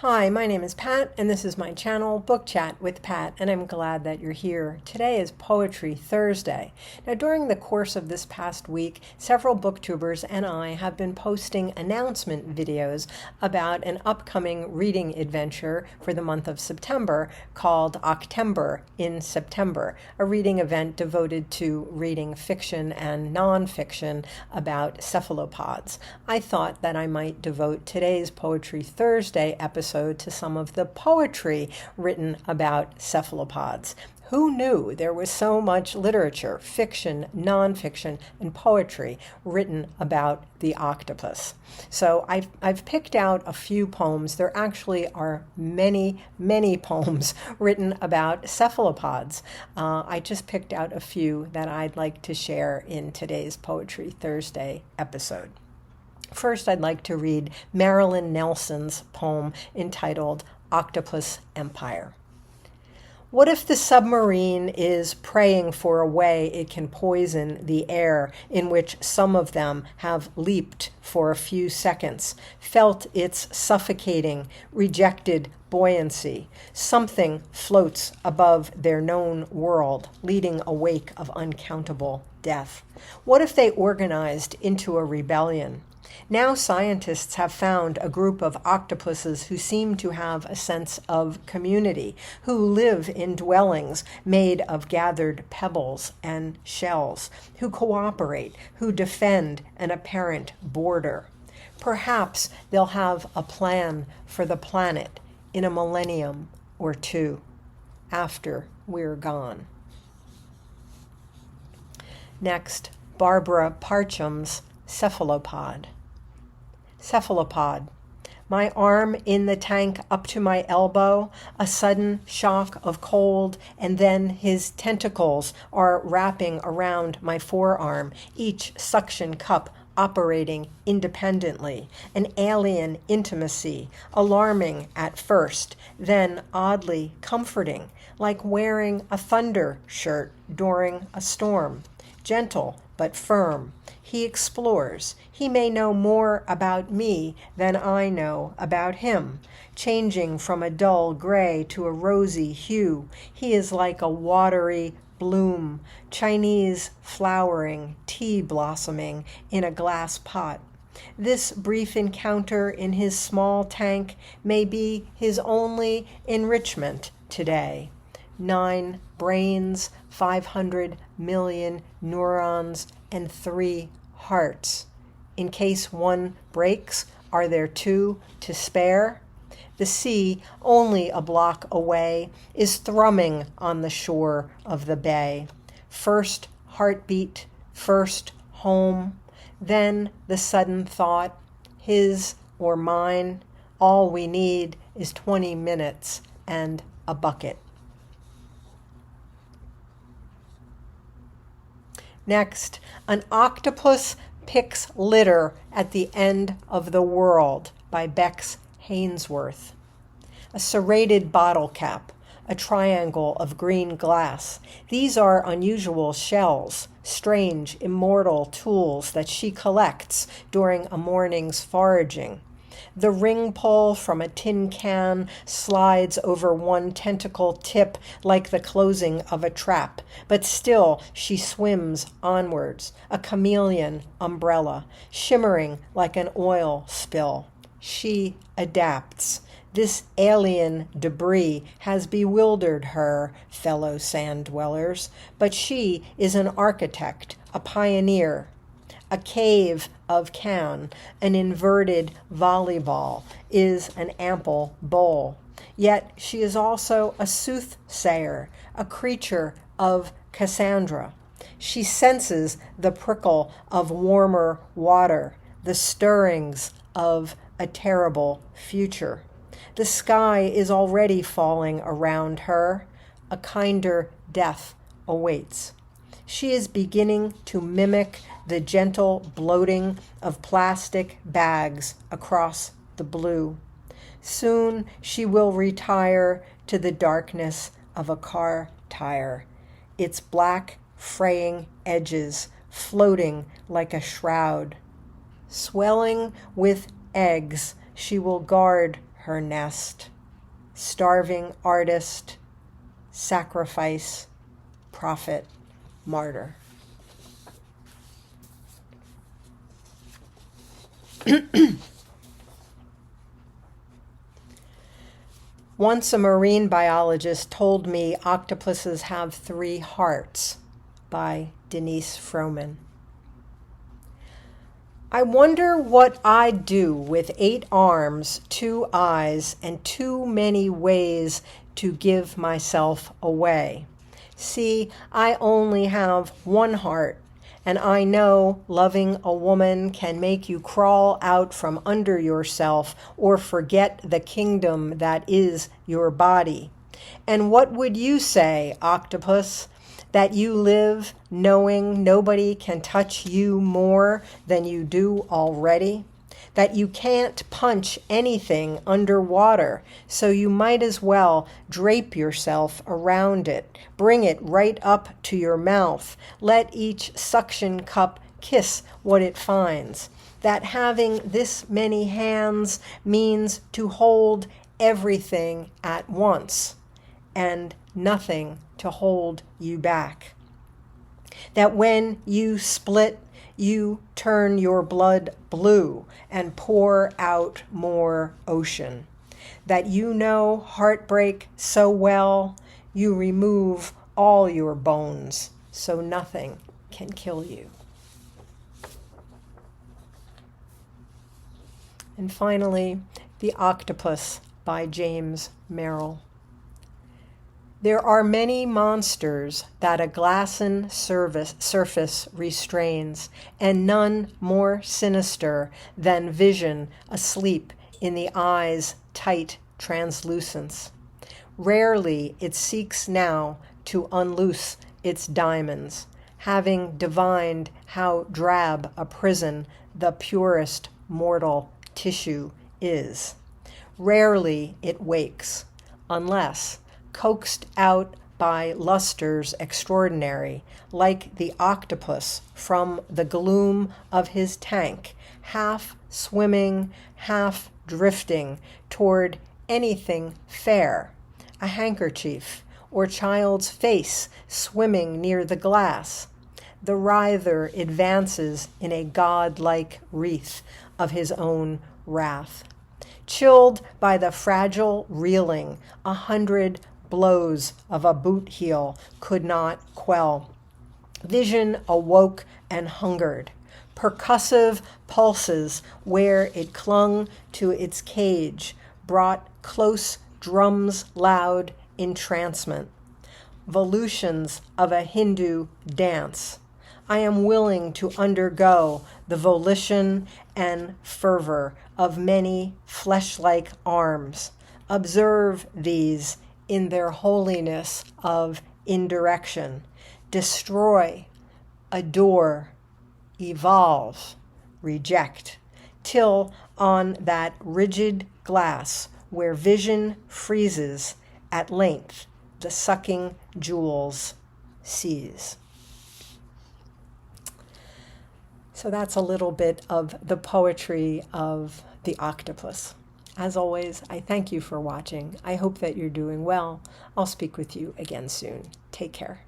Hi, my name is Pat, and this is my channel, Book Chat with Pat, and I'm glad that you're here. Today is Poetry Thursday. Now, during the course of this past week, several booktubers and I have been posting announcement videos about an upcoming reading adventure for the month of September called Octember in September, a reading event devoted to reading fiction and nonfiction about cephalopods. I thought that I might devote today's Poetry Thursday episode to some of the poetry written about cephalopods. Who knew there was so much literature, fiction, nonfiction, and poetry written about the octopus? So I've picked out a few poems. There actually are many, many poems written about cephalopods. I just picked out a few that I'd like to share in today's Poetry Thursday episode. First, I'd like to read Marilyn Nelson's poem entitled Octopus Empire. What if the submarine is praying for a way it can poison the air in which some of them have leaped for a few seconds, felt its suffocating, rejected buoyancy? Something floats above their known world, leading a wake of uncountable death. What if they organized into a rebellion? Now scientists have found a group of octopuses who seem to have a sense of community, who live in dwellings made of gathered pebbles and shells, who cooperate, who defend an apparent border. Perhaps they'll have a plan for the planet in a millennium or two after we're gone. Next, Barbara Parchum's Cephalopod. Cephalopod. My arm in the tank up to my elbow, a sudden shock of cold, and then his tentacles are wrapping around my forearm, each suction cup operating independently, an alien intimacy, alarming at first, then oddly comforting, like wearing a thunder shirt during a storm. Gentle but firm. He explores. He may know more about me than I know about him. Changing from a dull gray to a rosy hue, he is like a watery bloom, Chinese flowering, tea blossoming in a glass pot. This brief encounter in his small tank may be his only enrichment today. 9 brains, 500 million neurons, and 3 hearts. In case one breaks, are there 2 to spare? The sea, only a block away, is thrumming on the shore of the bay. First heartbeat, first home, then the sudden thought, his or mine, all we need is 20 minutes and a bucket. Next, an octopus picks litter at the end of the world by Bex Hainsworth. A serrated bottle cap, a triangle of green glass. These are unusual shells, strange, immortal tools that she collects during a morning's foraging. The ring pole from a tin can slides over one tentacle tip like the closing of a trap, but still she swims onwards, a chameleon umbrella, shimmering like an oil spill. She adapts. This alien debris has bewildered her, fellow sand dwellers, but she is an architect, a pioneer. A cave of can, an inverted volleyball, is an ample bowl. Yet she is also a soothsayer, a creature of Cassandra. She senses the prickle of warmer water, the stirrings of a terrible future. The sky is already falling around her. A kinder death awaits. She is beginning to mimic the gentle bloating of plastic bags across the blue. Soon she will retire to the darkness of a car tire, its black fraying edges floating like a shroud. Swelling with eggs, she will guard her nest, starving artist, sacrifice, prophet, martyr. Once a marine biologist told me octopuses have 3 hearts, by Denice Frohman. I wonder what I'd do with 8 arms, 2 eyes, and too many ways to give myself away. See, I only have 1 heart, and I know loving a woman can make you crawl out from under yourself or forget the kingdom that is your body. And what would you say, octopus? That you live knowing nobody can touch you more than you do already? That you can't punch anything underwater, so you might as well drape yourself around it, bring it right up to your mouth, let each suction cup kiss what it finds. That having this many hands means to hold everything at once, and nothing to hold you back. That when you split, you turn your blood blue and pour out more ocean. That you know heartbreak so well, you remove all your bones so nothing can kill you. And finally, The Octopus by James Merrill. There are many monsters that a glassen surface restrains, and none more sinister than vision asleep in the eye's tight translucence. Rarely it seeks now to unloose its diamonds, having divined how drab a prison the purest mortal tissue is. Rarely it wakes, unless coaxed out by lusters extraordinary, like the octopus from the gloom of his tank, half swimming, half drifting toward anything fair, a handkerchief or child's face swimming near the glass. The writher advances in a godlike wreath of his own wrath. Chilled by the fragile reeling, 100 blows of a boot heel could not quell. Vision awoke and hungered. Percussive pulses where it clung to its cage brought close drums loud entrancement. Volutions of a Hindu dance. I am willing to undergo the volition and fervor of many flesh-like arms. Observe these in their holiness of indirection. Destroy, adore, evolve, reject, till on that rigid glass where vision freezes, at length the sucking jewels seize. So that's a little bit of the poetry of the octopus. As always, I thank you for watching. I hope that you're doing well. I'll speak with you again soon. Take care.